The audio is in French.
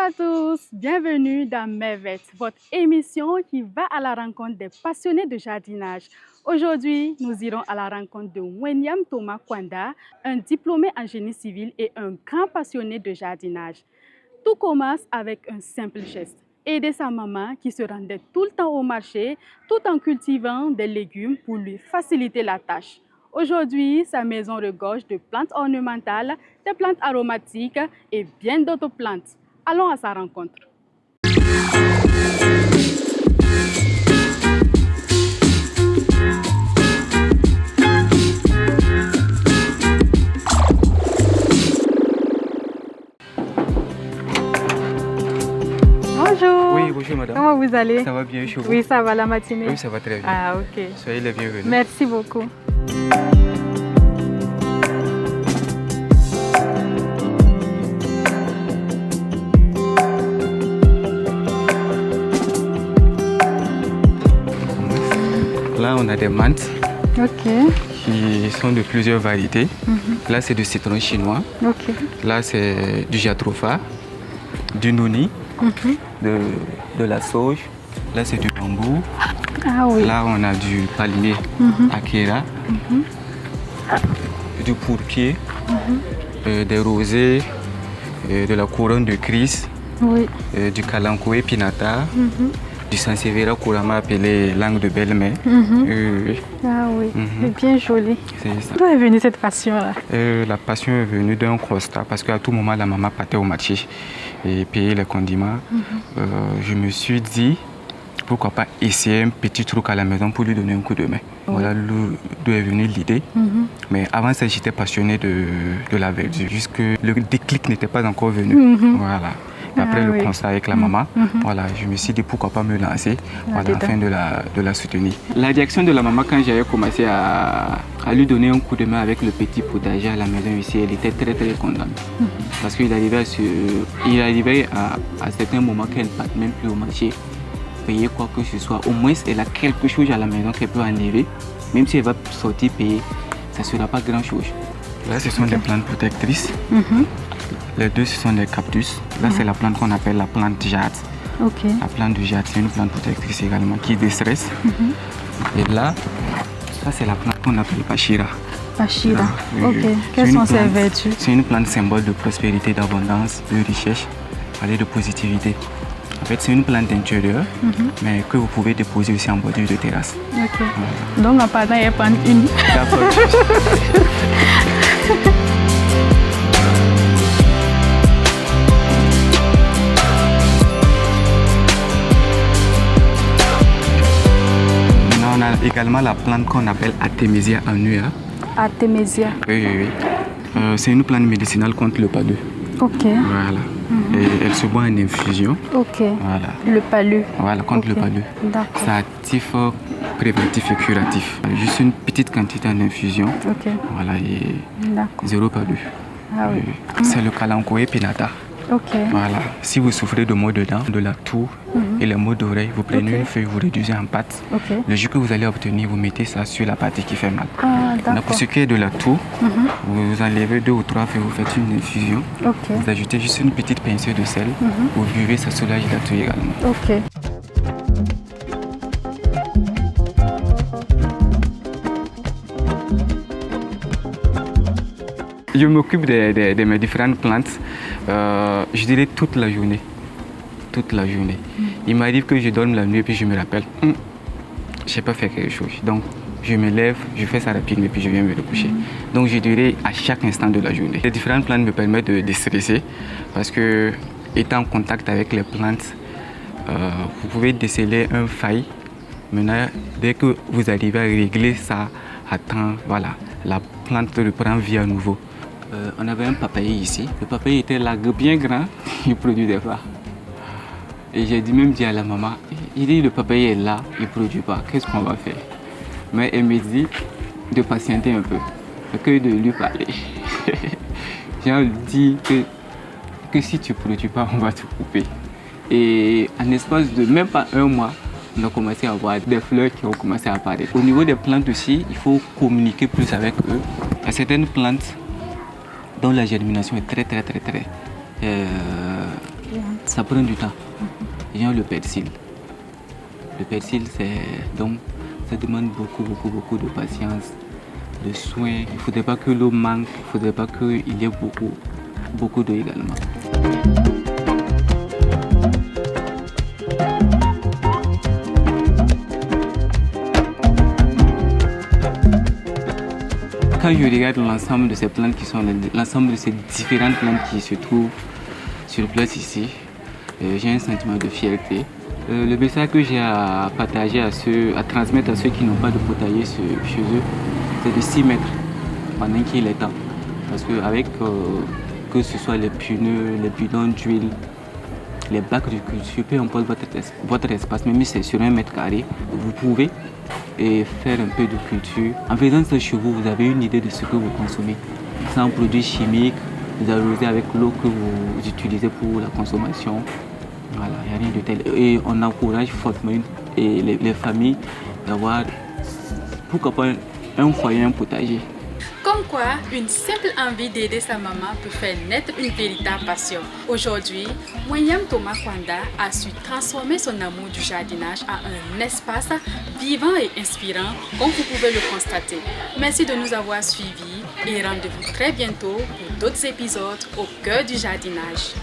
à tous, bienvenue dans Merveille, votre émission qui va à la rencontre des passionnés de jardinage. Aujourd'hui, nous irons à la rencontre de William Thomas Kwanda, un diplômé en génie civil et un grand passionné de jardinage. Tout commence avec un simple geste, aider sa maman qui se rendait tout le temps au marché tout en cultivant des légumes pour lui faciliter la tâche. Aujourd'hui, sa maison regorge de plantes ornementales, de plantes aromatiques et bien d'autres plantes. Allons à sa rencontre. Bonjour. Oui, bonjour madame. Comment vous allez? Ça va bien chez vous? Oui, ça va la matinée. Oui, ça va très bien. Ah, ok. Soyez les bienvenus. Merci beaucoup. Là, on a des menthes Ok. qui sont de plusieurs variétés. Là, c'est du citron chinois. Ok. Là, c'est du jatropha, du noni, de la sauge. Là, c'est du bambou. Ah oui. Là, on a du palmier akira, du pourpier, des rosés, de la couronne de cris, Oui. du kalankoé pinata, du sansevieria kurama appelé langue de belle-mère. Oui. Ah oui. C'est bien joli. C'est ça. D'où est venue cette passion-là? La passion est venue d'un constat parce qu'à tout moment, la maman partait au marché et payait les condiments. Je me suis dit, pourquoi pas essayer un petit truc à la maison pour lui donner un coup de main. Voilà d'où est venue l'idée. Mais avant ça, j'étais passionné de la verdure. Juste que le déclic n'était pas encore venu. Voilà. Et après le constat avec la maman, voilà, je me suis dit pourquoi pas me lancer afin de la soutenir. La réaction de la maman quand j'avais commencé à lui donner un coup de main avec le petit potager à la maison ici, elle était très très contente. Parce qu'il arrivait à certains moments qu'elle ne parte même plus au marché, payer quoi que ce soit. Au moins elle a quelque chose à la maison qu'elle peut enlever. Même si elle va sortir payer, ça ne sera pas grand chose. Là ce sont des plantes protectrices. Les deux, ce sont des cactus. Là, c'est la plante qu'on appelle la plante jade. Ok. La plante de jade, c'est une plante protectrice également qui déstresse. Et là, ça, c'est la plante qu'on appelle pachira. Pachira. Oui, Ok. oui. Quelles sont ses vertus? C'est une plante symbole de prospérité, d'abondance, de richesse, de positivité. En fait, c'est une plante d'intérieur, mais que vous pouvez déposer aussi en bordure de terrasse. Ok. Donc, en partant, il y a prendre une. D'accord. On a également la plante qu'on appelle Artemisia annua. Artemisia. Oui. C'est une plante médicinale contre le palu. Ok. Voilà. Et elle se boit en infusion. Ok. Voilà. Le palu. Voilà, contre le palu. D'accord. C'est actif, préventif et curatif. Juste une petite quantité en infusion. Ok. Voilà, et D'accord. zéro palu. Ah oui. C'est le kalankoé pinata. Ok. Voilà. Si vous souffrez de maux de dents, de la toux et les maux d'oreille, vous prenez une feuille, vous réduisez en pâte. Ok. Le jus que vous allez obtenir, vous mettez ça sur la partie qui fait mal. Ah, Donc, d'accord. pour ce qui est de la toux, vous enlevez 2 ou 3 feuilles, vous faites une infusion. Ok. Vous ajoutez juste une petite pincée de sel. Vous buvez, ça soulage la toux également. Ok. Je m'occupe de mes différentes plantes, je dirais toute la journée. Toute la journée. Il m'arrive que je dorme la nuit et puis je me rappelle, je n'ai pas fait quelque chose. Donc je me lève, je fais ça rapidement et puis je viens me recoucher. Donc je dirais à chaque instant de la journée. Les différentes plantes me permettent de déstresser parce que étant en contact avec les plantes, vous pouvez déceler un faille. Maintenant, dès que vous arrivez à régler ça à temps, voilà, la plante reprend vie à nouveau. On avait un papayer ici. Le papayer était là, bien grand, il produisait pas. Et j'ai même dit à la maman, il dit le papayer est là, il ne produit pas, qu'est-ce qu'on va faire? Mais elle me dit de patienter un peu, que de lui parler. J'ai dit que si tu ne produis pas, on va te couper. Et en espace de même pas un mois, on a commencé à avoir des fleurs qui ont commencé à apparaître. Au niveau des plantes aussi, il faut communiquer plus avec eux. Il y a certaines plantes dont la germination est très ça prend du temps. Genre le persil. Le persil, donc, ça demande beaucoup de patience, de soins. Il ne faudrait pas que l'eau manque, il ne faudrait pas qu'il y ait beaucoup d'eau également. Quand je regarde l'ensemble de ces plantes l'ensemble de ces différentes plantes qui se trouvent sur place ici, j'ai un sentiment de fierté. Le message que j'ai à partager, à transmettre à ceux qui n'ont pas de potager chez eux, c'est de s'y mettre pendant qu'il est temps. Parce qu'avec que ce soit les pneus, les bidons d'huile, les bacs de culture, peu importe votre espace, même si c'est sur 1 mètre carré, vous pouvez faire un peu de culture. En faisant ça chez vous, vous avez une idée de ce que vous consommez. Sans produits chimiques, vous arrosez avec l'eau que vous utilisez pour la consommation. Voilà, il n'y a rien de tel. Et on encourage fortement les familles d'avoir, pourquoi pas, un foyer, un potager. Comme quoi, une simple envie d'aider sa maman peut faire naître une véritable passion. Aujourd'hui, Mwenyam Thomas Kwanda a su transformer son amour du jardinage en un espace vivant et inspirant, comme vous pouvez le constater. Merci de nous avoir suivis et rendez-vous très bientôt pour d'autres épisodes au cœur du jardinage.